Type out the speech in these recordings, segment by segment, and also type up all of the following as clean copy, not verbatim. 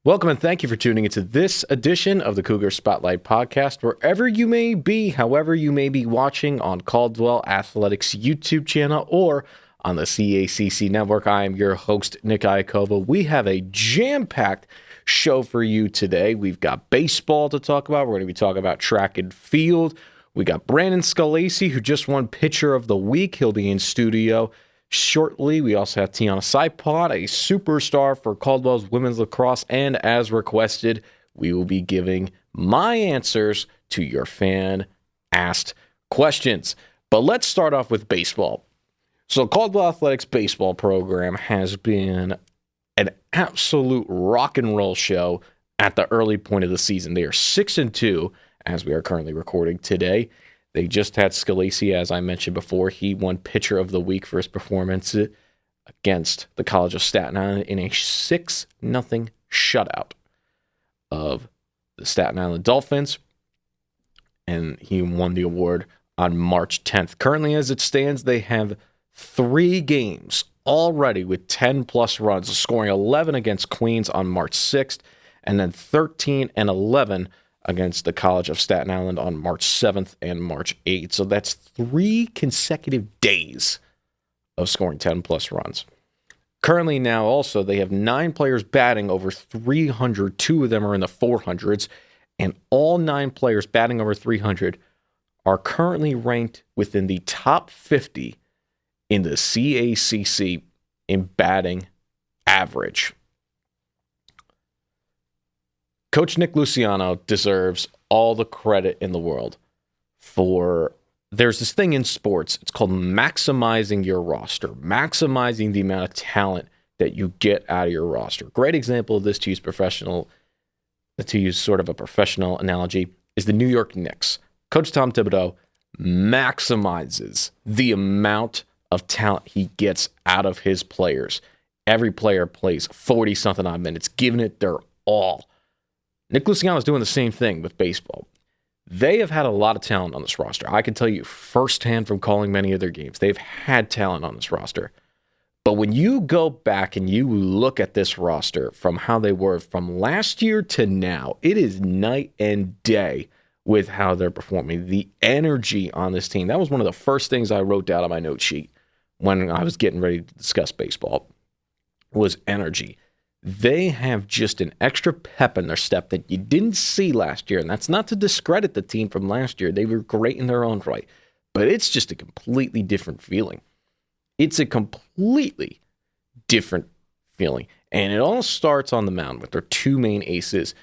Welcome and thank you for tuning into this edition of the Cougar Spotlight Podcast. Wherever you may be, however you may be watching on Caldwell Athletics YouTube channel or on the CACC network, I am your host, Nick Iacova. We have a jam-packed show for you today. We've got baseball to talk about. We're going to be talking about track and field. We got Brandon Scalisi, who just won Pitcher of the Week. He'll be in studio shortly. We also have Tiana Cipot, a superstar for Caldwell's women's lacrosse, and as requested, we will be giving my answers to your fan-asked questions. But let's start off with baseball. So Caldwell Athletics baseball program has been an absolute rock and roll show at the early point of the season. They are 6-2 as we are currently recording today. They just had Scalisi, as I mentioned before. He won Pitcher of the Week for his performance against the College of Staten Island in a 6-0 shutout of the Staten Island Dolphins. And he won the award on March 10th. Currently, as it stands, they have 3 games already with 10-plus runs, scoring 11 against Queens on March 6th, and then 13-11 against the College of Staten Island on March 7th and March 8th. So that's 3 consecutive days of scoring 10-plus runs. Currently now also, they have 9 players batting over 300. 2 of them are in the 400s, and all 9 players batting over 300 are currently ranked within the top 50 in the CACC in batting average. Coach Nick Luciano deserves all the credit in the world for, there's this thing in sports, it's called maximizing your roster, maximizing the amount of talent that you get out of your roster. Great example of this, to use sort of a professional analogy, is the New York Knicks. Coach Tom Thibodeau maximizes the amount of talent he gets out of his players. Every player plays 40-something odd minutes, giving it their all. Nick Luciano is doing the same thing with baseball. They have had a lot of talent on this roster. I can tell you firsthand from calling many of their games, they've had talent on this roster. But when you go back and you look at this roster from how they were from last year to now, it is night and day with how they're performing. The energy on this team, that was one of the first things I wrote down on my note sheet when I was getting ready to discuss baseball, was energy. They have just an extra pep in their step that you didn't see last year. And that's not to discredit the team from last year. They were great in their own right. But it's just a completely different feeling. It's a completely different feeling. And it all starts on the mound with their 2 main aces,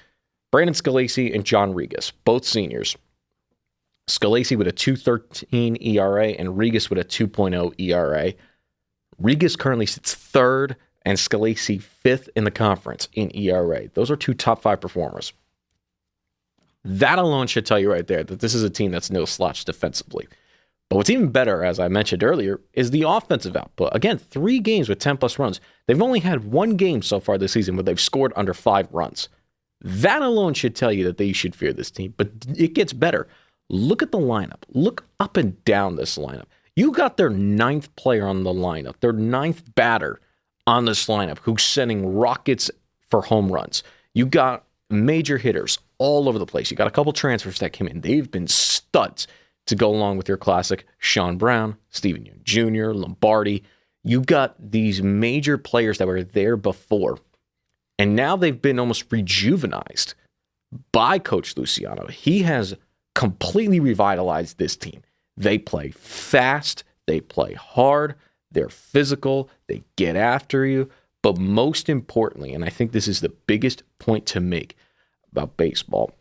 Brandon Scalisi and John Regas, both seniors. Scalisi with a 2.13 ERA and Regas with a 2.0 ERA. Regas currently sits 3rd and Scalisi 5th in the conference in ERA. Those are 2 top 5 performers. That alone should tell you right there that this is a team that's no slouch defensively. But what's even better, as I mentioned earlier, is the offensive output. Again, 3 games with 10-plus runs. They've only had 1 game so far this season where they've scored under 5 runs. That alone should tell you that they should fear this team. But it gets better. Look at the lineup. Look up and down this lineup. You got their 9th player on the lineup, their 9th batter on this lineup, who's sending rockets for home runs. You got major hitters all over the place. You got a couple transfers that came in. They've been studs to go along with your classic Sean Brown, Steven Young Jr., Lombardi. You got these major players that were there before, and now they've been almost rejuvenized by Coach Luciano. He has completely revitalized this team. They play fast. They play hard. They're physical, they get after you, but most importantly, and I think this is the biggest point to make about baseball,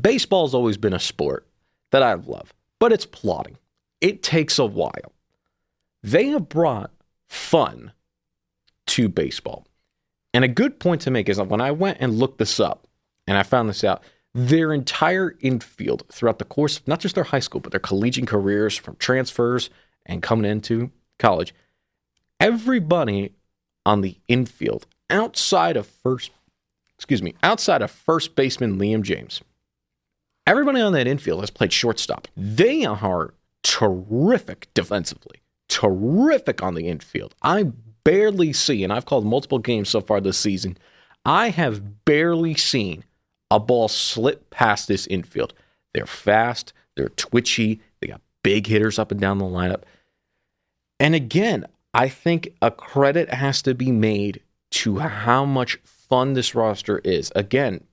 baseball has always been a sport that I love, but it's plodding. It takes a while. They have brought fun to baseball. And a good point to make is that when I went and looked this up, and I found this out, their entire infield throughout the course of not just their high school, but their collegiate careers, from transfers and coming into college, everybody on the infield outside of first baseman Liam James, everybody on that infield has played shortstop. They are terrific defensively, terrific on the infield. I barely see, and I've called multiple games so far this season, I have barely seen a ball slip past this infield. They're fast, they're twitchy, they got big hitters up and down the lineup. And again, I think a credit has to be made to how much fun this roster is. Again,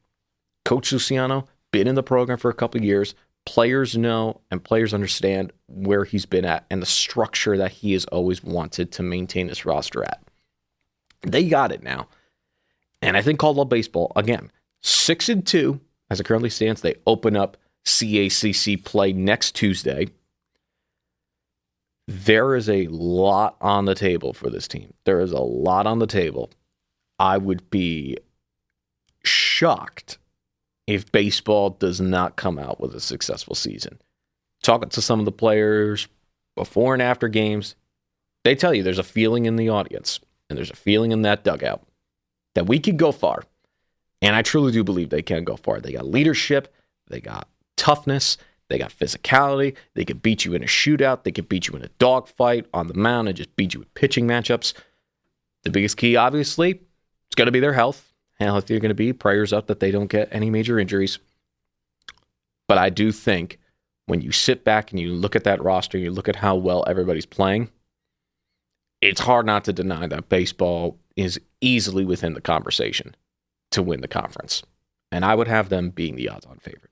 Coach Luciano, been in the program for a couple of years. Players know and players understand where he's been at and the structure that he has always wanted to maintain this roster at. They got it now. And I think Caldwell baseball, again, 6-2 as it currently stands. They open up CACC play next Tuesday. There is a lot on the table for this team. There is a lot on the table. I would be shocked if baseball does not come out with a successful season. Talking to some of the players before and after games, they tell you there's a feeling in the audience and there's a feeling in that dugout that we could go far. And I truly do believe they can go far. They got leadership, they got toughness, they got physicality, they could beat you in a shootout, they could beat you in a dogfight on the mound and just beat you with pitching matchups. The biggest key, obviously, is going to be their health. How healthy they're going to be. Prayers up that they don't get any major injuries. But I do think when you sit back and you look at that roster, you look at how well everybody's playing, it's hard not to deny that baseball is easily within the conversation to win the conference. And I would have them being the odds-on favorite.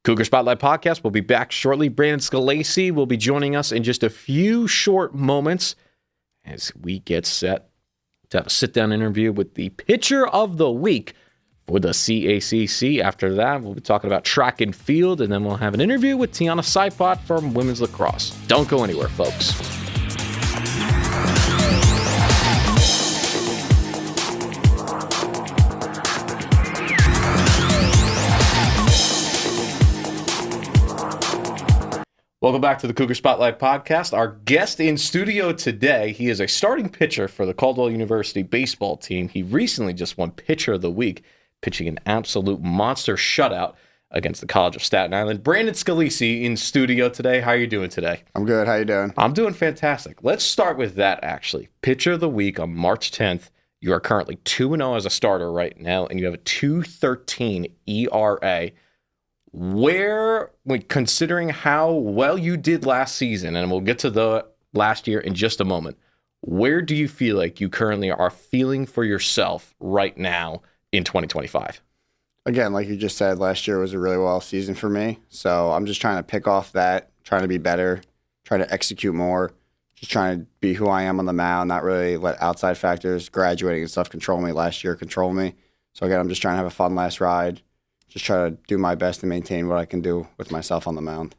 Cougar Spotlight Podcast will be back shortly. Brandon Scalisi will be joining us in just a few short moments as we get set to have a sit-down interview with the pitcher of the week for the CACC. After that, we'll be talking about track and field, and then we'll have an interview with Tiana Cipot from women's lacrosse. Don't go anywhere, folks. Welcome back to the Cougar Spotlight Podcast. Our guest in studio today, he is a starting pitcher for the Caldwell University baseball team. He recently just won Pitcher of the Week, pitching an absolute monster shutout against the College of Staten Island. Brandon Scalisi in studio today. How are you doing today? I'm good. How you doing? I'm doing fantastic. Let's start with that, actually. Pitcher of the Week on March 10th. You are currently 2-0 as a starter right now, and you have a 2.13 ERA. When considering how well you did last season, and we'll get to the last year in just a moment, where do you feel like you currently are feeling for yourself right now in 2025? Again, like you just said, last year was a really well season for me. So I'm just trying to pick off that, trying to be better, trying to execute more, just trying to be who I am on the mound, not really let outside factors, graduating and stuff control me. Last year control me. So again, I'm just trying to have a fun last ride. Just try to do my best to maintain what I can do with myself on the mound.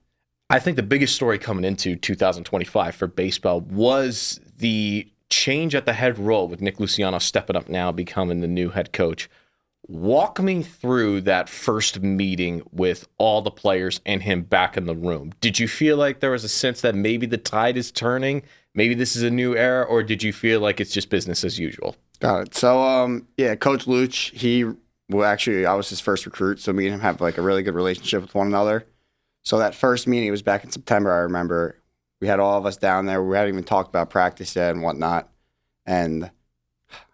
I think the biggest story coming into 2025 for baseball was the change at the head role with Nick Luciano stepping up now, becoming the new head coach. Walk me through that first meeting with all the players and him back in the room. Did you feel like there was a sense that maybe the tide is turning, maybe this is a new era, or did you feel like it's just business as usual? Got it. So, Coach Luch, actually, I was his first recruit, so me and him have like a really good relationship with one another. So that first meeting, it was back in September, I remember. We had all of us down there. We hadn't even talked about practice yet and whatnot. And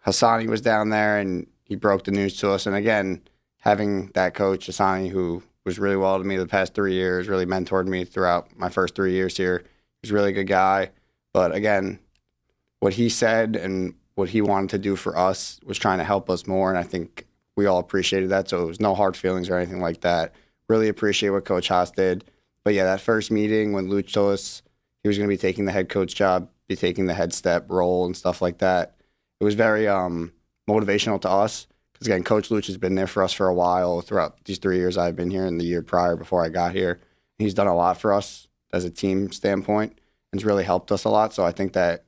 Hassani was down there, and he broke the news to us. And again, having that coach, Hassani, who was really well to me the past 3 years, really mentored me throughout my first 3 years here. He's a really good guy. But again, what he said and what he wanted to do for us was trying to help us more, and I think we all appreciated that, so it was no hard feelings or anything like that. Really appreciate what Coach Haas did. But yeah, that first meeting when Luch told us he was going to be taking the head coach job, be taking the head step role and stuff like that, it was very motivational to us. Because again, Coach Luch has been there for us for a while throughout these 3 years I've been here and the year prior before I got here. He's done a lot for us as a team standpoint and it's really helped us a lot. So I think that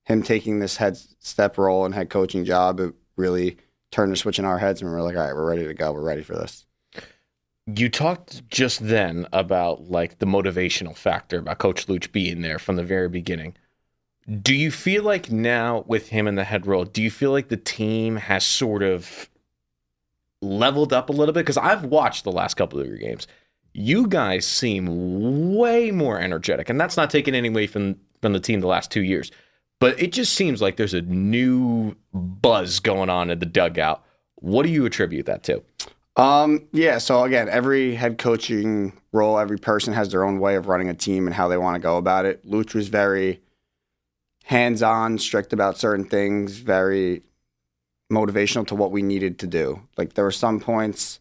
him taking this head step role and head coaching job, it really turned the switch in our heads and we're like, all right, we're ready to go. We're ready for this. You talked just then about like the motivational factor about Coach Luch being there from the very beginning. Do you feel like now with him in the head role, do you feel like the team has sort of leveled up a little bit? Because I've watched the last couple of your games. You guys seem way more energetic, and that's not taking any away from the team the last 2 years. but it just seems like there's a new buzz going on in the dugout. What do you attribute that to? Yeah, so again, every head coaching role, every person has their own way of running a team and how they want to go about it. Luch was very hands-on, strict about certain things, very motivational to what we needed to do. Like there were some points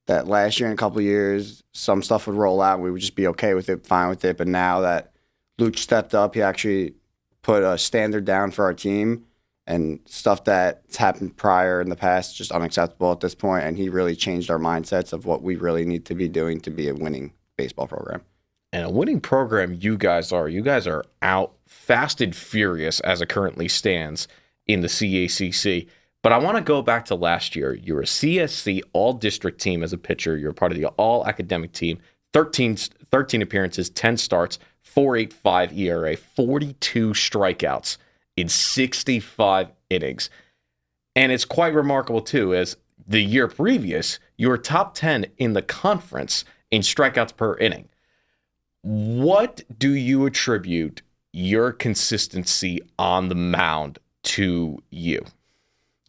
that last year and a couple of years, some stuff would roll out and we would just be okay with it, fine with it. But now that Luch stepped up, he actually put a standard down for our team, and stuff that's happened prior in the past just unacceptable at this point. And he really changed our mindsets of what we really need to be doing to be a winning baseball program. And a winning program you guys are. You guys are out fast and furious as it currently stands in the CACC. But I want to go back to last year. You're a CSC all-district team as a pitcher. You're part of the all-academic team. 13 appearances, 10 starts, 4.85 ERA, 42 strikeouts in 65 innings. And it's quite remarkable, too, as the year previous, you were top 10 in the conference in strikeouts per inning. What do you attribute your consistency on the mound to you?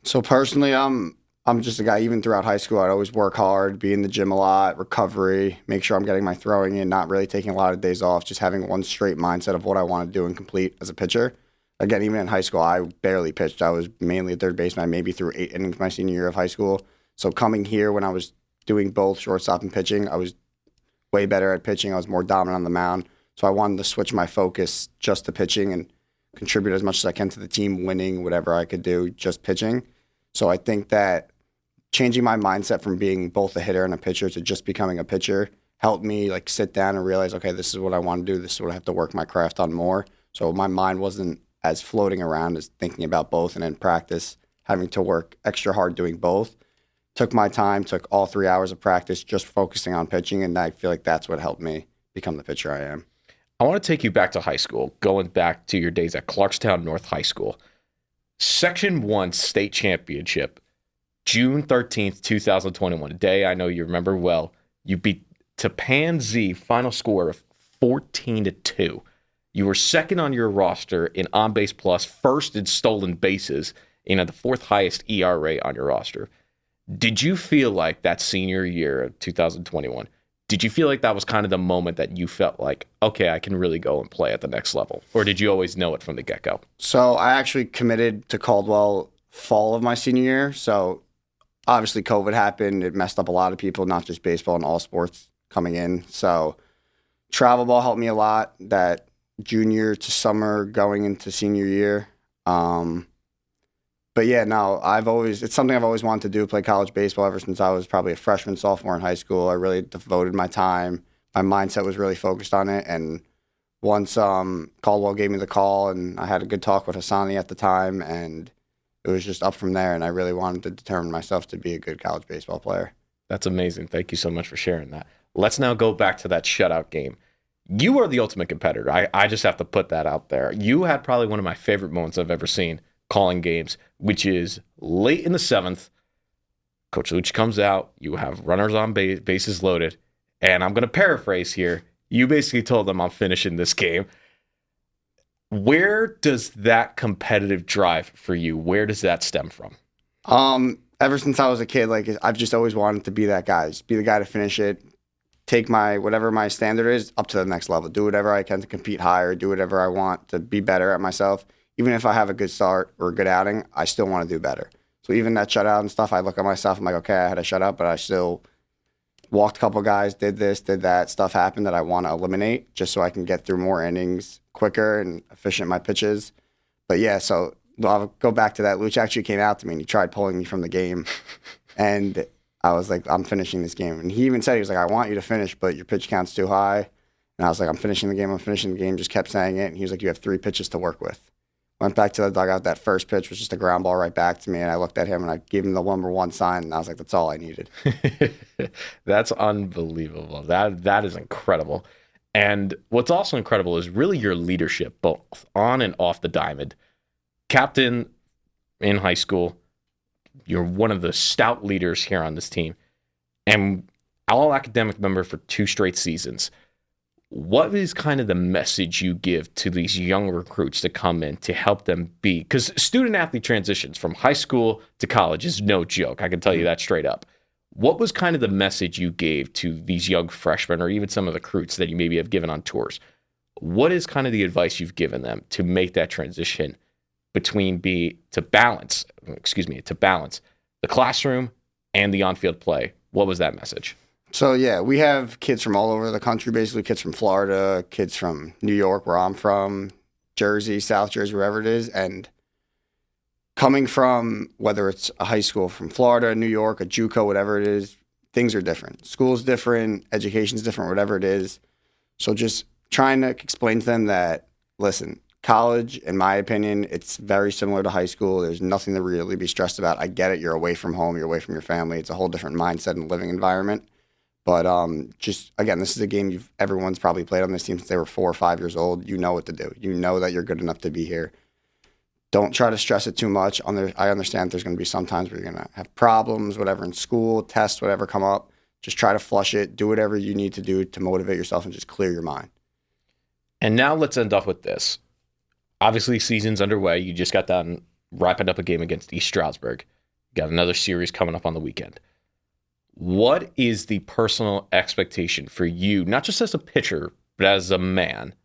So personally, I'm just a guy, even throughout high school, I'd always work hard, be in the gym a lot, recovery, make sure I'm getting my throwing in, not really taking a lot of days off, just having one straight mindset of what I want to do and complete as a pitcher. Again, even in high school, I barely pitched. I was mainly a third baseman. I maybe threw 8 innings my senior year of high school. So coming here when I was doing both shortstop and pitching, I was way better at pitching. I was more dominant on the mound. So I wanted to switch my focus just to pitching and contribute as much as I can to the team, winning whatever I could do, just pitching. So I think that changing my mindset from being both a hitter and a pitcher to just becoming a pitcher helped me like sit down and realize, okay, this is what I want to do. This is what I have to work my craft on more. So my mind wasn't as floating around as thinking about both, and in practice, having to work extra hard doing both. Took my time, took all 3 hours of practice just focusing on pitching, and I feel like that's what helped me become the pitcher I am. I want to take you back to high school, going back to your days at Clarkstown North High School. Section 1 state championship, June 13th, 2021, a day I know you remember well. You beat Tapan Z, final score of 14-2. You were second on your roster in on-base plus, first in stolen bases, and had the fourth highest ERA on your roster. Did you feel like that senior year of 2021, did you feel like that was kind of the moment that you felt like, okay, I can really go and play at the next level? Or did you always know it from the get-go? So I actually committed to Caldwell fall of my senior year. So obviously COVID happened. It messed up a lot of people, not just baseball and all sports coming in. So travel ball helped me a lot that junior to summer going into senior year. But yeah, no, it's something I've always wanted to do, play college baseball ever since I was probably a freshman, sophomore in high school. I really devoted my time. My mindset was really focused on it. And once Caldwell gave me the call, and I had a good talk with Hassani at the time, and it was just up from there. And I really wanted to determine myself to be a good college baseball player. That's amazing. Thank you so much for sharing that. Let's now go back to that shutout game. You are the ultimate competitor. I just have to put that out there. You had probably one of my favorite moments I've ever seen calling games, which is late in the 7th. Coach Luch comes out. You have runners on bases loaded. And I'm going to paraphrase here. You basically told them, I'm finishing this game. Where does that competitive drive for you, where does that stem from? Ever since I was a kid, like I've just always wanted to be that guy. Just be the guy to finish it. Take whatever my standard is up to the next level. Do whatever I can to compete higher. Do whatever I want to be better at myself. Even if I have a good start or a good outing, I still want to do better. So even that shutout and stuff, I look at myself, I'm like, okay, I had a shutout, but I still walked a couple guys, did this, did that. Stuff happened that I want to eliminate just so I can get through more innings quicker and efficient my pitches. But yeah, so I'll go back to that. Luch actually came out to me and he tried pulling me from the game. And I was like, I'm finishing this game. And he even said, he was like, I want you to finish, but your pitch count's too high. And I was like, I'm finishing the game. Just kept saying it. And he was like, you have 3 pitches to work with. Went back to the dugout. That first pitch was just a ground ball right back to me. And I looked at him and I gave him the number 1 sign. And I was like, that's all I needed. That's unbelievable. That is incredible. And what's also incredible is really your leadership, both on and off the diamond. Captain in high school, you're one of the stout leaders here on this team, and all academic member for 2 straight seasons. what is kind of the message you give to these young recruits to come in to help them be, because student athlete transitions from high school to college is no joke. I can tell you that straight up. What was kind of the message you gave to these young freshmen or even some of the recruits that you maybe have given on tours? What is kind of the advice you've given them to make that transition between to balance the classroom and the on-field play? What was that message? So, yeah, we have kids from all over the country, basically kids from Florida, kids from New York, where I'm from, Jersey, South Jersey, wherever it is. And coming from, whether it's a high school from Florida, New York, a JUCO, whatever it is, things are different. School's different, education's different, whatever it is. So just trying to explain to them that, listen, college, in my opinion, it's very similar to high school. There's nothing to really be stressed about. I get it. You're away from home. You're away from your family. It's a whole different mindset and living environment. But just, again, this is a game everyone's probably played on this team since they were 4 or 5 years old. You know what to do. You know that you're good enough to be here. Don't try to stress it too much. I understand there's going to be some times where you're going to have problems, whatever, in school, tests, whatever come up. Just try to flush it. Do whatever you need to do to motivate yourself and just clear your mind. And now let's end off with this. Obviously, season's underway. You just got done wrapping up a game against East Stroudsburg. Got another series coming up on the weekend. What is the personal expectation for you, not just as a pitcher, but as a man,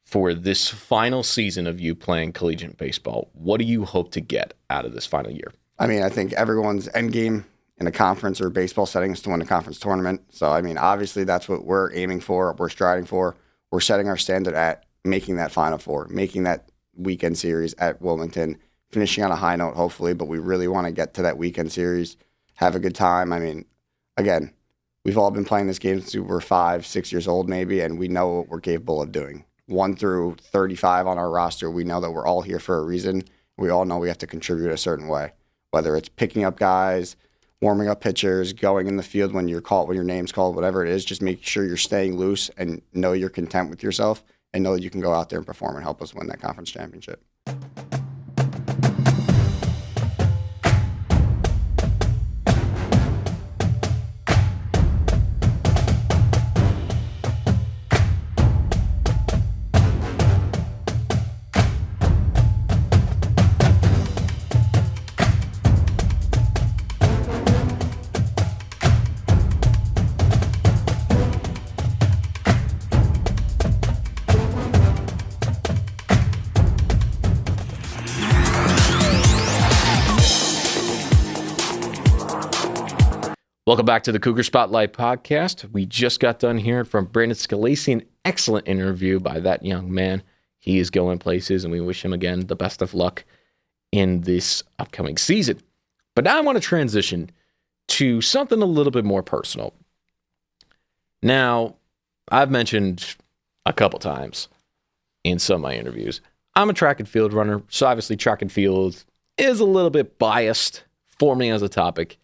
for this final season of you playing collegiate baseball? What do you hope to get out of this final year? I mean, I think everyone's end game in a conference or baseball setting is to win a conference tournament. So, I mean, obviously that's what we're aiming for, we're striding for. We're setting our standard at making that Final Four, making that weekend series at Wilmington, finishing on a high note, hopefully, but we really want to get to that weekend series, have a good time. I mean, again, we've all been playing this game since we were 5, 6 years old maybe, and we know what we're capable of doing. 1 through 35 on our roster, we know that we're all here for a reason. We all know we have to contribute a certain way, whether it's picking up guys, warming up pitchers, going in the field when you're called, when your name's called, whatever it is. Just make sure you're staying loose and know you're content with yourself and know that you can go out there and perform and help us win that conference championship. Welcome back to the Cougar Spotlight Podcast. We just got done hearing from Brandon Scalisi, an excellent interview by that young man. He is going places, and we wish him, again, the best of luck in this upcoming season. But now I want to transition to something a little bit more personal. Now, I've mentioned a couple times in some of my interviews, I'm a track and field runner, so obviously track and field is a little bit biased for me as a topic.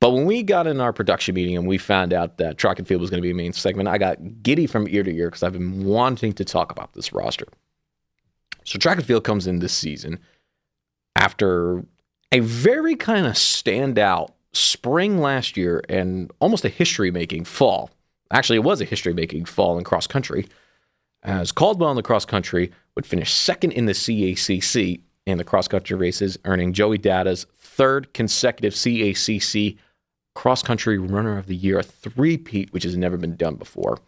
But when we got in our production meeting and we found out that track and field was going to be a main segment, I got giddy from ear to ear because I've been wanting to talk about this roster. So track and field comes in this season after a very kind of standout spring last year and almost a history-making fall. Actually, it was a history-making fall in cross country, as Caldwell in the cross country would finish second in the CACC in the cross country races, earning Joey Data's third consecutive CACC cross-country runner of the year, a three-peat, which has never been done before.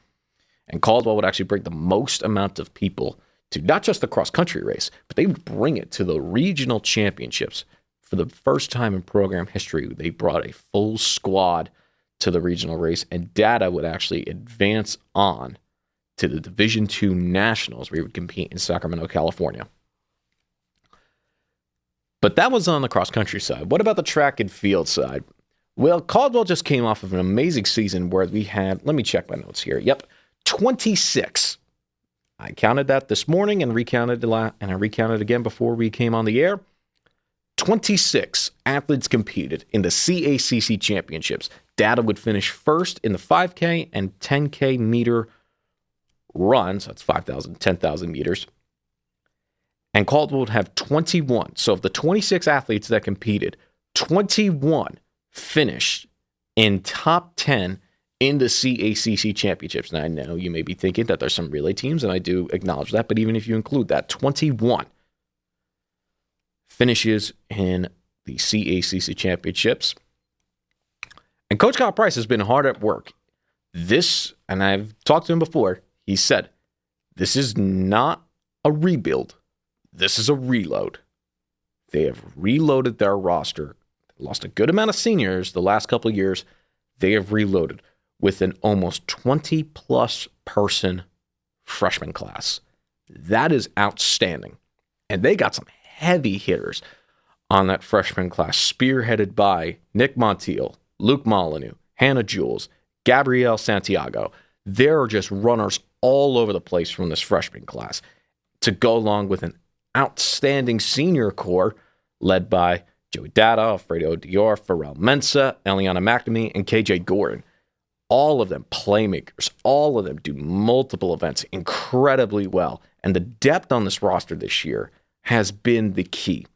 And Caldwell would actually bring the most amount of people to not just the cross-country race, but they would bring it to the regional championships. For the first time in program history, they brought a full squad to the regional race, and Data would actually advance on to the Division II Nationals, where he would compete in Sacramento, California. But that was on the cross-country side. What about the track and field side? Well, Caldwell just came off of an amazing season where we had, let me check my notes here. Yep, 26. I counted that this morning and recounted and I recounted again before we came on the air. 26 athletes competed in the CACC championships. Data would finish first in the 5K and 10K meter runs. That's 5,000, 10,000 meters. And Caldwell would have 21. So of the 26 athletes that competed, 21 finished in top 10 in the CACC championships. And I know you may be thinking that there's some relay teams, and I do acknowledge that. But even if you include that, 21 finishes in the CACC championships. And Coach Kyle Price has been hard at work. This, and I've talked to him before, he said, this is not a rebuild. This is a reload. They have reloaded their roster. Lost a good amount of seniors the last couple of years. They have reloaded with an almost 20-plus person freshman class. That is outstanding. And they got some heavy hitters on that freshman class, spearheaded by Nick Montiel, Luke Molyneux, Hannah Jules, Gabrielle Santiago. There are just runners all over the place from this freshman class to go along with an outstanding senior core led by Joey Data, Alfredo Dior, Pharrell Mensah, Eliana McNamee, and KJ Gordon. All of them playmakers. All of them do multiple events incredibly well. And the depth on this roster this year has been the key.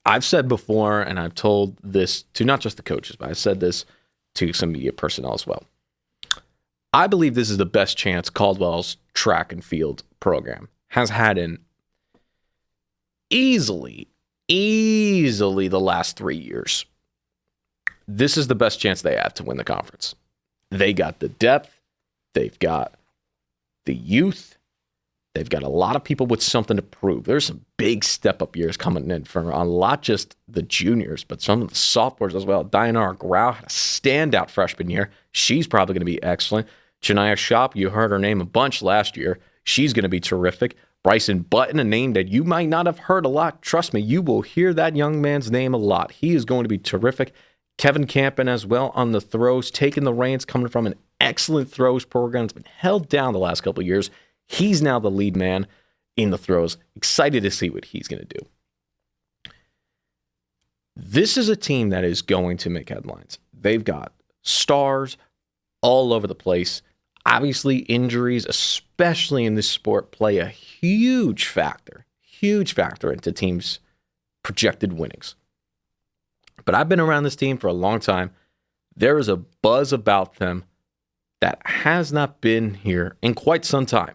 I've said before, and I've told this to not just the coaches, but I've said this to some media personnel as well. I believe this is the best chance Caldwell's track and field program has had in easily the last 3 years. This is the best chance they have to win the conference. They got the depth. They've got the youth. They've got a lot of people with something to prove. There's some big step-up years coming in from not just the juniors, but some of the sophomores as well. Diana Grau had a standout freshman year. She's probably going to be excellent. Chania Shop, you heard her name a bunch last year. She's going to be terrific. Bryson Button, a name that you might not have heard a lot. Trust me, you will hear that young man's name a lot. He is going to be terrific. Kevin Campen as well on the throws, taking the reins, coming from an excellent throws program. It's been held down the last couple of years. He's now the lead man in the throws. Excited to see what he's going to do. This is a team that is going to make headlines. They've got stars all over the place. Obviously, injuries, especially in this sport, play a huge factor into teams' projected winnings. But I've been around this team for a long time. There is a buzz about them that has not been here in quite some time.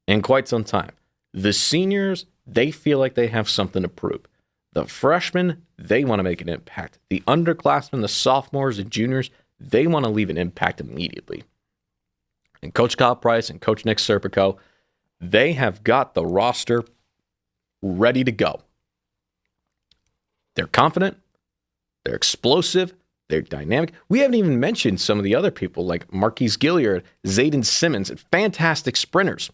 The seniors, they feel like they have something to prove. The freshmen, they want to make an impact. The underclassmen, the sophomores and juniors, they want to leave an impact immediately. And Coach Kyle Price and Coach Nick Serpico, they have got the roster ready to go. They're confident. They're explosive. They're dynamic. We haven't even mentioned some of the other people like Marquise Gilliard, Zayden Simmons, and fantastic sprinters.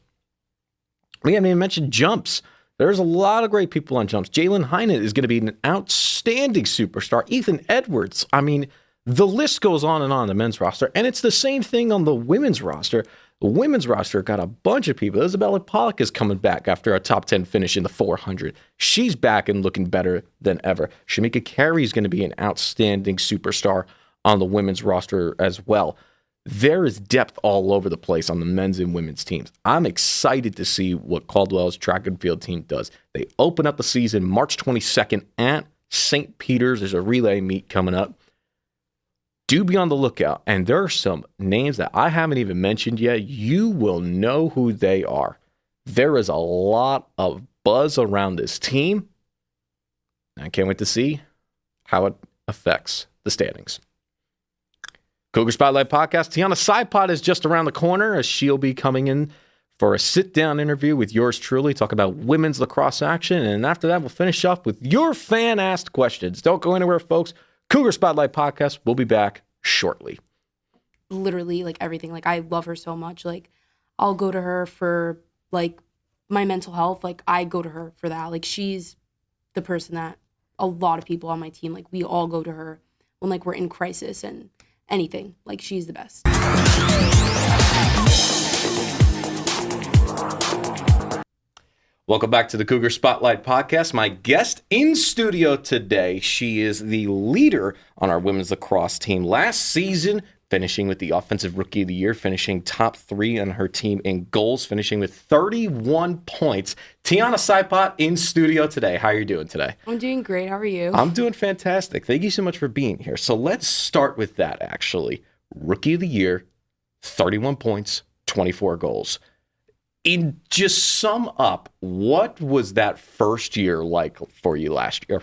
We haven't even mentioned jumps. There's a lot of great people on jumps. Jalen Hynett is going to be an outstanding superstar. Ethan Edwards. I mean, the list goes on the men's roster, and it's the same thing on the women's roster. The women's roster got a bunch of people. Isabella Pollock is coming back after a top 10 finish in the 400. She's back and looking better than ever. Shamika Carey is going to be an outstanding superstar on the women's roster as well. There is depth all over the place on the men's and women's teams. I'm excited to see what Caldwell's track and field team does. They open up the season March 22nd at St. Peter's. There's a relay meet coming up. Do be on the lookout. And there are some names that I haven't even mentioned yet. You will know who they are. There is a lot of buzz around this team. I can't wait to see how it affects the standings. Cougar Spotlight Podcast. Tiana Cipot is just around the corner as she'll be coming in for a sit-down interview with yours truly, talk about women's lacrosse action. And after that, we'll finish up with your fan-asked questions. Don't go anywhere, folks. Cougar Spotlight Podcast. We'll be back shortly. Literally, like, everything. Like, I love her so much. Like, I'll go to her for, like, my mental health. Like, I go to her for that. Like, she's the person that a lot of people on my team, like, we all go to her when, like, we're in crisis and anything. Like, she's the best. Welcome back to the Cougar Spotlight Podcast. My guest in studio today, she is the leader on our women's lacrosse team last season, finishing with the Offensive Rookie of the Year, finishing top 3 on her team in goals, finishing with 31 points. Tiana Cipot in studio today. How are you doing today? I'm doing great. How are you? I'm doing fantastic. Thank you so much for being here. So let's start with that, actually. Rookie of the year, 31 points, 24 goals. In just sum up, what was that first year like for you last year?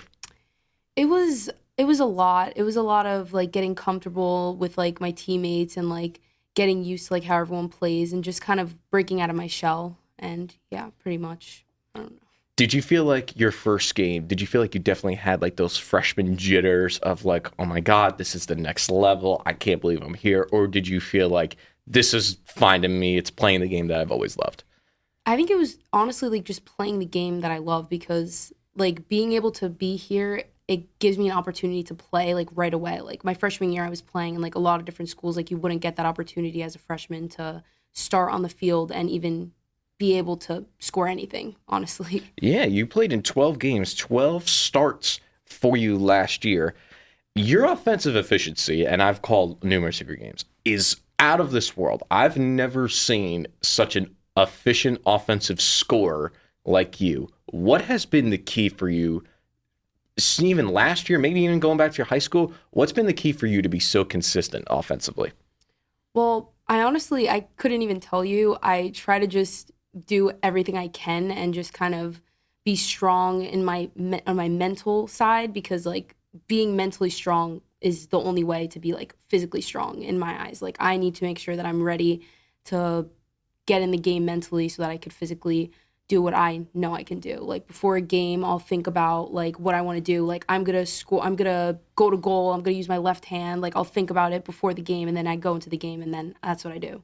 It was a lot. It was a lot of like getting comfortable with like my teammates and like getting used to like how everyone plays and just kind of breaking out of my shell. And yeah, pretty much. I don't know. Did you feel like your first game, did you feel like you definitely had like those freshman jitters of like, oh my God, this is the next level. I can't believe I'm here. Or did you feel like this is fine to me? It's playing the game that I've always loved. I think it was honestly like just playing the game that I love because like being able to be here, it gives me an opportunity to play like right away. Like my freshman year, I was playing in like a lot of different schools. Like you wouldn't get that opportunity as a freshman to start on the field and even be able to score anything, honestly. Yeah, you played in 12 games, 12 starts for you last year. Your offensive efficiency, and I've called numerous of your games, is out of this world. I've never seen such an efficient offensive scorer like you. What has been the key for you, even last year, maybe even going back to your high school? What's been the key for you to be so consistent offensively? Well, I couldn't even tell you. I try to just do everything I can and just kind of be strong in on my mental side because like being mentally strong is the only way to be like physically strong in my eyes. Like I need to make sure that I'm ready to get in the game mentally so that I could physically do what I know I can do. Like before a game, I'll think about like what I want to do. Like I'm going to score, I'm going to go to goal, I'm going to use my left hand. Like I'll think about it before the game and then I go into the game and then that's what I do.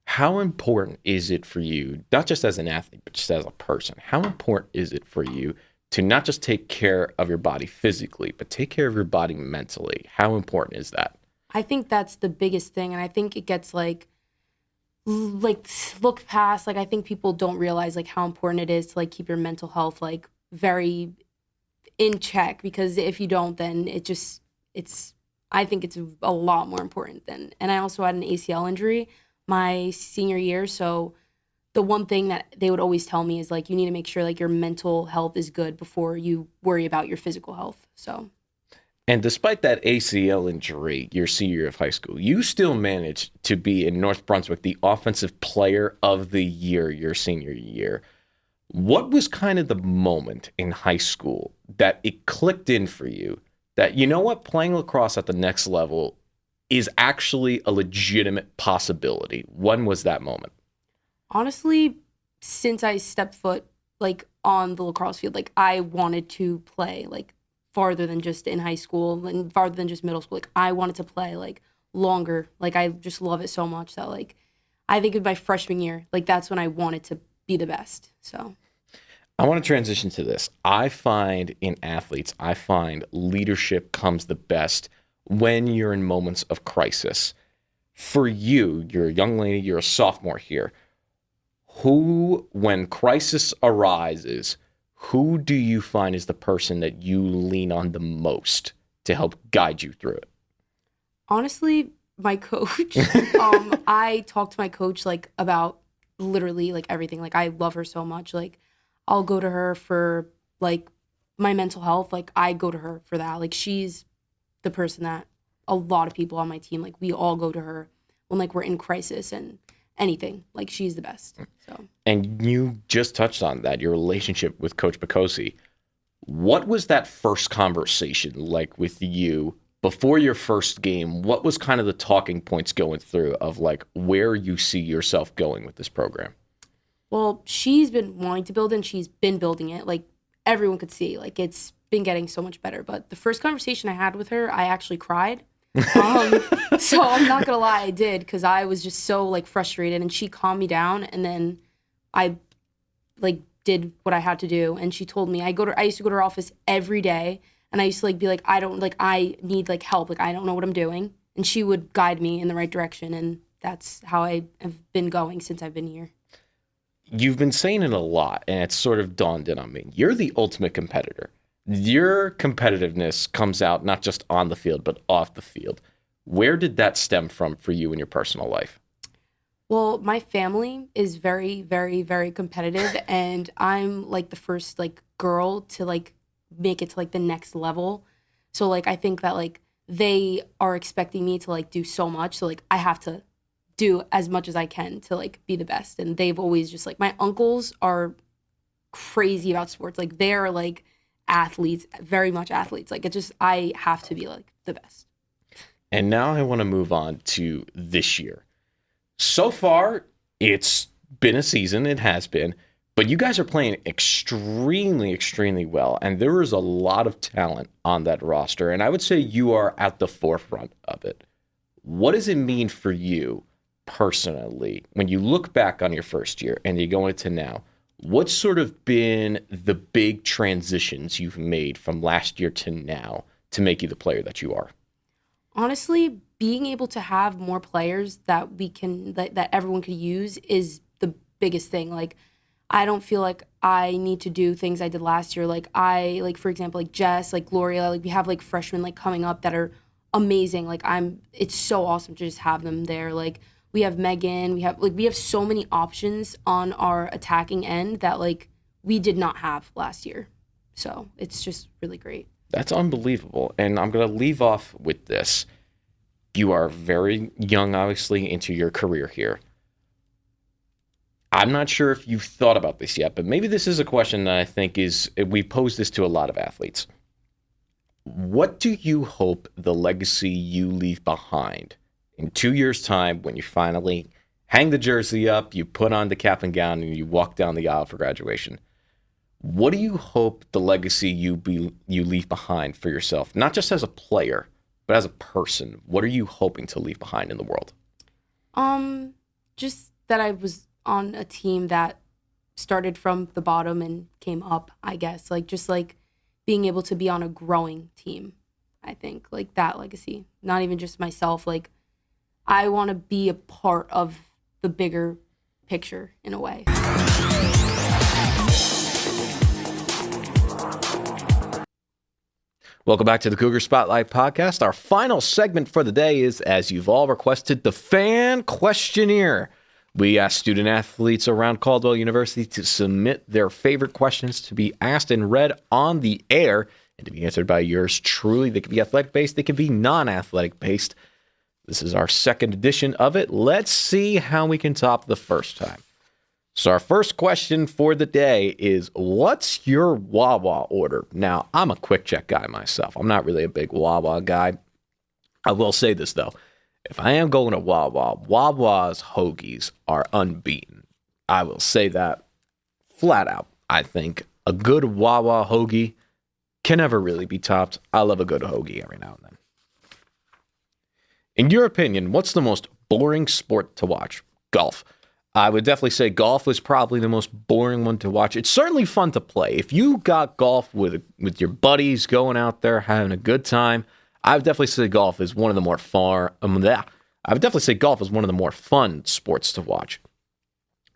How important is it for you, not just as an athlete, but just as a person? How important is it for you to not just take care of your body physically, but take care of your body mentally? How important is that? I think that's the biggest thing. And I think it gets like looked past. Like I think people don't realize like how important it is to like keep your mental health like very in check because if you don't, then I think it's a lot more important than, and I also had an ACL injury my senior year. So the one thing that they would always tell me is like, you need to make sure like your mental health is good before you worry about your physical health. So. And despite that ACL injury, your senior year of high school, you still managed to be in North Brunswick the offensive player of the year your senior year. What was kind of the moment in high school that it clicked in for you that, you know what, playing lacrosse at the next level is actually a legitimate possibility? When was that moment? Honestly, since I stepped foot like on the lacrosse field, like I wanted to play like farther than just in high school and farther than just middle school. Like I wanted to play like longer. Like I just love it so much that like I think in my freshman year, like that's when I wanted to be the best. So I want to transition to this. I find in athletes, leadership comes the best when you're in moments of crisis. For you, you're a young lady, you're a sophomore here. Who, when crisis arises, who do you find is the person that you lean on the most to help guide you through it? Honestly, my coach. I talk to my coach like about literally like everything. Like I love her so much. Like I'll go to her for like my mental health. Like I go to her for that. Like she's the person that a lot of people on my team, like we all go to her when like we're in crisis and anything. Like she's the best. So. And you just touched on that, your relationship with Coach Picosi. What was that first conversation like with you before your first game? What was kind of the talking points going through of like where you see yourself going with this program? Well, she's been wanting to build and she's been building it. Like everyone could see, like it's been getting so much better. But the first conversation I had with her, I actually cried. So I'm not gonna lie, I did because I was just so like frustrated and she calmed me down and then I like did what I had to do and she told me I used to go to her office every day and I used to like be like I need like help, like I don't know what I'm doing, and she would guide me in the right direction, and that's how I have been going since I've been here. You've been saying it a lot and it's sort of dawned in on me. You're the ultimate competitor. Your competitiveness comes out not just on the field, but off the field. Where did that stem from for you in your personal life? Well, my family is very, very, very competitive, and I'm like the first like girl to like make it to like the next level. So like I think that like they are expecting me to like do so much. So like I have to do as much as I can to like be the best. And they've always just like, my uncles are crazy about sports. Like they're like athletes, very much athletes. Like it just, I have to be like the best. And now I want to move on to this year. So far, it's been a season. It has been. But you guys are playing extremely, extremely well. And there is a lot of talent on that roster. And I would say you are at the forefront of it. What does it mean for you personally when you look back on your first year and you go into now? What's sort of been the big transitions you've made from last year to now to make you the player that you are? Honestly, being able to have more players that we can, that everyone could use is the biggest thing. Like, I don't feel like I need to do things I did last year. Like for example, like Jess, like Gloria, like we have like freshmen like coming up that are amazing. Like it's so awesome to just have them there. Like we have Megan, we have so many options on our attacking end that like we did not have last year. So it's just really great. That's unbelievable. And I'm going to leave off with this. You are very young, obviously, into your career here. I'm not sure if you've thought about this yet, but maybe this is a question that I think we pose this to a lot of athletes. What do you hope the legacy you leave behind in 2 years' time when you finally hang the jersey up, you put on the cap and gown, and you walk down the aisle for graduation? What do you hope the legacy you leave behind for yourself, not just as a player, but as a person? What are you hoping to leave behind in the world? Just that I was on a team that started from the bottom and came up, I guess. Like, just like being able to be on a growing team, I think. Like, that legacy. Not even just myself. Like, I want to be a part of the bigger picture in a way. Welcome back to the Cougar Spotlight Podcast. Our final segment for the day is, as you've all requested, the Fan Questionnaire. We ask student athletes around Caldwell University to submit their favorite questions to be asked and read on the air and to be answered by yours truly. They can be athletic-based. They can be non-athletic-based. This is our second edition of it. Let's see how we can top the first time. So our first question for the day is, what's your Wawa order? Now, I'm a quick check guy myself. I'm not really a big Wawa guy. I will say this, though. If I am going to Wawa, Wawa's hoagies are unbeaten. I will say that flat out. I think a good Wawa hoagie can never really be topped. I love a good hoagie every now and then. In your opinion, what's the most boring sport to watch? Golf. I would definitely say golf is probably the most boring one to watch. It's certainly fun to play. If you got golf with your buddies going out there having a good time, I would definitely say golf is one of the more fun sports to watch.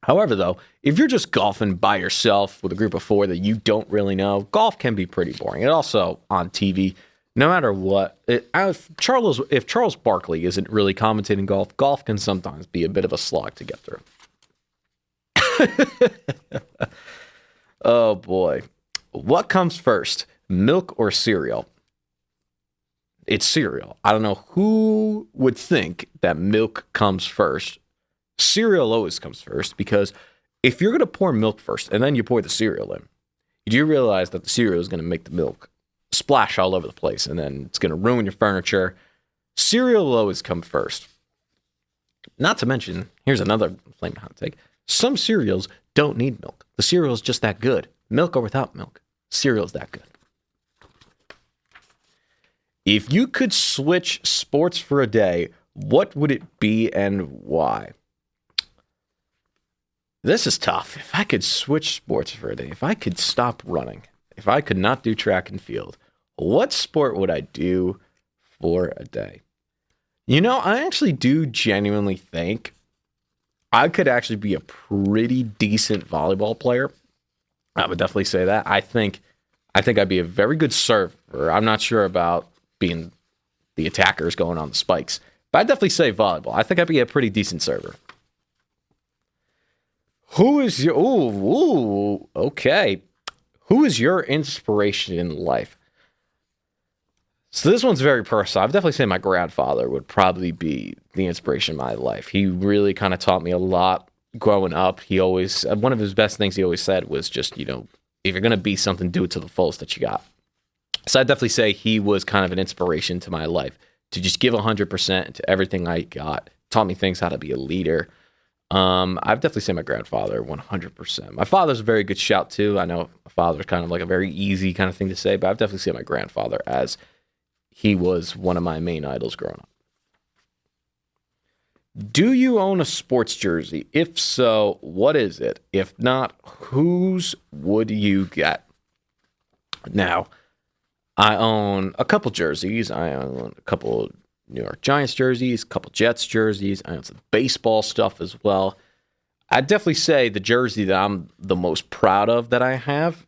However, though, if you're just golfing by yourself with a group of four that you don't really know, golf can be pretty boring. And also on TV, no matter what, if Charles Barkley isn't really commentating golf, golf can sometimes be a bit of a slog to get through. Oh boy. What comes first, milk or cereal? It's cereal. I don't know who would think that milk comes first. Cereal always comes first, because if you're going to pour milk first and then you pour the cereal in, you do realize that the cereal is going to make the milk splash all over the place, and then it's going to ruin your furniture. Cereal will always come first. Not to mention, here's another flaming hot take. Some cereals don't need milk. The cereal is just that good. Milk or without milk, cereal's that good. If you could switch sports for a day, what would it be and why? This is tough. If I could switch sports for a day, if I could stop running, if I could not do track and field, what sport would I do for a day? You know, I actually do genuinely think I could actually be a pretty decent volleyball player. I would definitely say that. I think I'd be a very good server. I'm not sure about being the attackers going on the spikes, but I'd definitely say volleyball. I think I'd be a pretty decent server. Who is your... okay. Who is your inspiration in life? So this one's very personal. I've definitely say my grandfather would probably be the inspiration of my life. He really kind of taught me a lot growing up. He always, one of his best things he always said was just, if you're going to be something, do it to the fullest that you got. So I'd definitely say he was kind of an inspiration to my life to just give 100% to everything I got. Taught me things how to be a leader. I'd definitely say my grandfather 100%. My father's a very good shout too. I know my father's kind of like a very easy kind of thing to say, but I'd definitely say my grandfather as he was one of my main idols growing up. Do you own a sports jersey? If so, what is it? If not, whose would you get? Now, I own a couple jerseys. I own a couple New York Giants jerseys, a couple Jets jerseys. I own some baseball stuff as well. I'd definitely say the jersey that I'm the most proud of that I have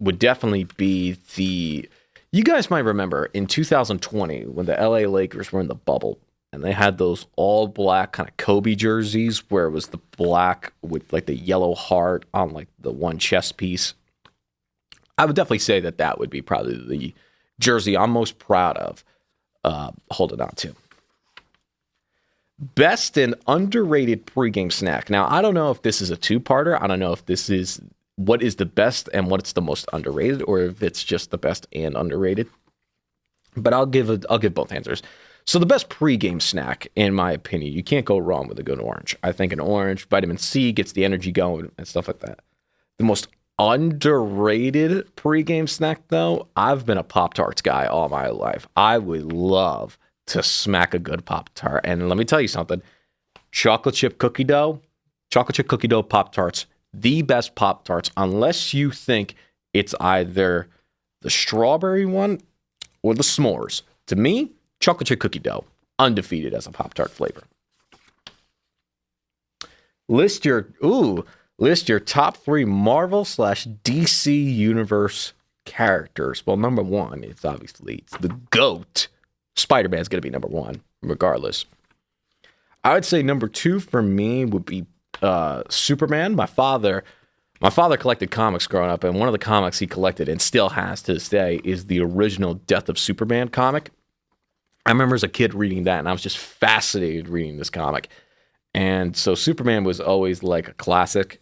would definitely be you guys might remember in 2020 when the LA Lakers were in the bubble and they had those all black kind of Kobe jerseys where it was the black with like the yellow heart on like the one chest piece. I would definitely say that would be probably the jersey I'm most proud of holding on to. Best and underrated pregame snack. Now, I don't know if this is a two-parter. I don't know if this is what is the best and what's the most underrated, or if it's just the best and underrated. But I'll give both answers. So the best pregame snack, in my opinion, you can't go wrong with a good orange. I think an orange, vitamin C, gets the energy going and stuff like that. The most underrated pregame snack, though, I've been a Pop-Tarts guy all my life. I would love to smack a good Pop-Tart. And let me tell you something. Chocolate chip cookie dough Pop-Tarts, the best Pop-Tarts, unless you think it's either the strawberry one or the s'mores. To me, chocolate chip cookie dough, undefeated as a Pop-Tart flavor. List your top 3 Marvel/DC Universe characters. Well, number 1, it's the GOAT. Spider-Man's going to be number 1, regardless. I would say number 2 for me would be Superman. My father collected comics growing up, and one of the comics he collected and still has to this day is the original Death of Superman comic. I remember as a kid reading that, and I was just fascinated reading this comic. And so Superman was always like a classic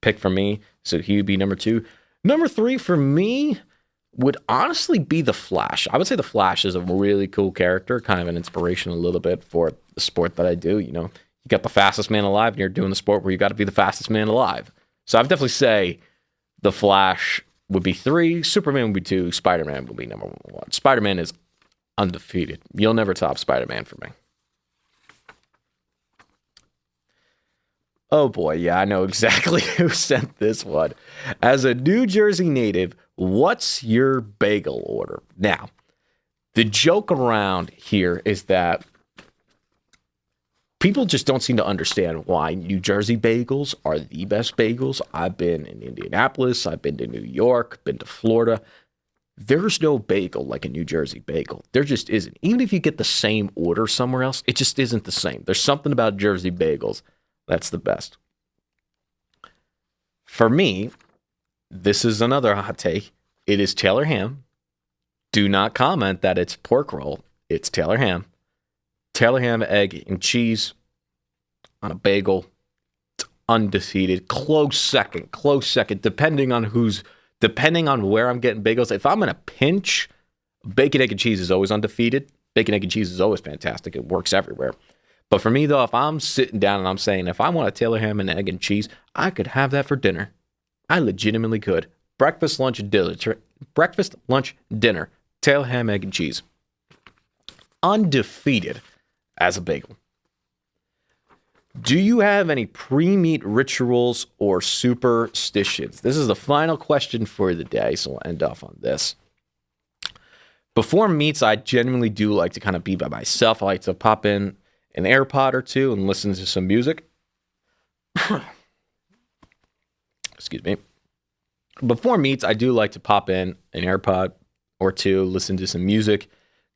pick for me, so he would be number 2. Number 3 for me would honestly be the Flash. I would say the Flash is a really cool character, kind of an inspiration a little bit for the sport that I do. You got the fastest man alive, and you're doing the sport where you got to be the fastest man alive. So I would definitely say the Flash would be 3, Superman would be 2, Spider-Man would be number 1. Spider-Man is undefeated. You'll never top Spider-Man for me. Oh boy, yeah, I know exactly who sent this one. As a New Jersey native, what's your bagel order? Now, the joke around here is that people just don't seem to understand why New Jersey bagels are the best bagels. I've been in Indianapolis, I've been to New York, been to Florida. There's no bagel like a New Jersey bagel. There just isn't. Even if you get the same order somewhere else, it just isn't the same. There's something about Jersey bagels that's the best. For me, this is another hot take. It is Taylor ham. Do not comment that it's pork roll. It's Taylor ham. Taylor ham, egg, and cheese on a bagel. It's undefeated. Close second. Depending on where I'm getting bagels. If I'm in a pinch, bacon, egg, and cheese is always undefeated. Bacon, egg, and cheese is always fantastic. It works everywhere. But for me, though, if I'm sitting down and I'm saying, if I want a Taylor ham and egg and cheese, I could have that for dinner. I legitimately could. Breakfast, lunch, dinner. Taylor ham, egg, and cheese. Undefeated as a bagel. Do you have any pre-meat rituals or superstitions? This is the final question for the day, so we'll end off on this. Before meats, I genuinely do like to kind of be by myself. I like to pop in an AirPod or two and listen to some music. Excuse me. Before meets, I do like to pop in an AirPod or two, listen to some music,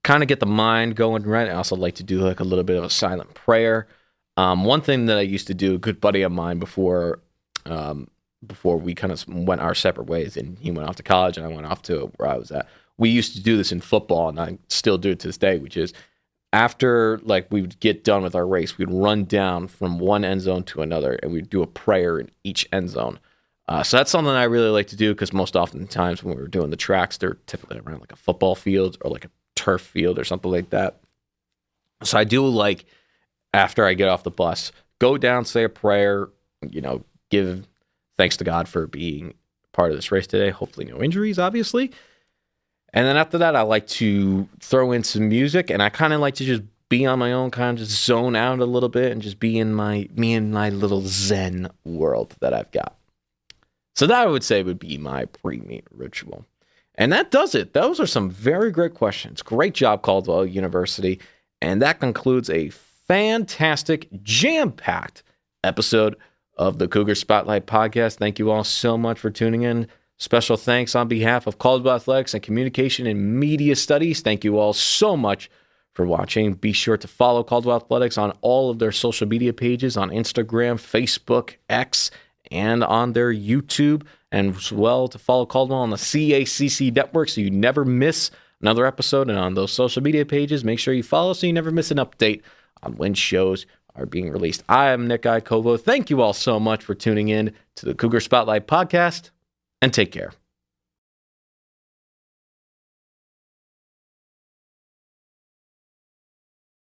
kind of get the mind going right. I also like to do like a little bit of a silent prayer. One thing that I used to do, a good buddy of mine before we kind of went our separate ways, and he went off to college and I went off to where I was at, we used to do this in football, and I still do it to this day, which is after like we would get done with our race, we'd run down from one end zone to another, and we'd do a prayer in each end zone. So that's something I really like to do because most often times when we were doing the tracks, they're typically around like a football field or like a turf field or something like that. So I do like, after I get off the bus, go down, say a prayer, give thanks to God for being part of this race today. Hopefully no injuries, obviously. And then after that, I like to throw in some music, and I kind of like to just be on my own, kind of just zone out a little bit and just be in me and my little Zen world that I've got. So that I would say would be my pre-meet ritual. And that does it. Those are some very great questions. Great job, Caldwell University. And that concludes a fantastic, jam-packed episode of the Cougar Spotlight Podcast. Thank you all so much for tuning in. Special thanks on behalf of Caldwell Athletics and Communication and Media Studies. Thank you all so much for watching. Be sure to follow Caldwell Athletics on all of their social media pages on Instagram, Facebook, X, and on their YouTube, and as well to follow Caldwell on the CACC network so you never miss another episode. And on those social media pages, make sure you follow so you never miss an update on when shows are being released. I am Nick Icovo. Thank you all so much for tuning in to the Cougar Spotlight Podcast, and take care.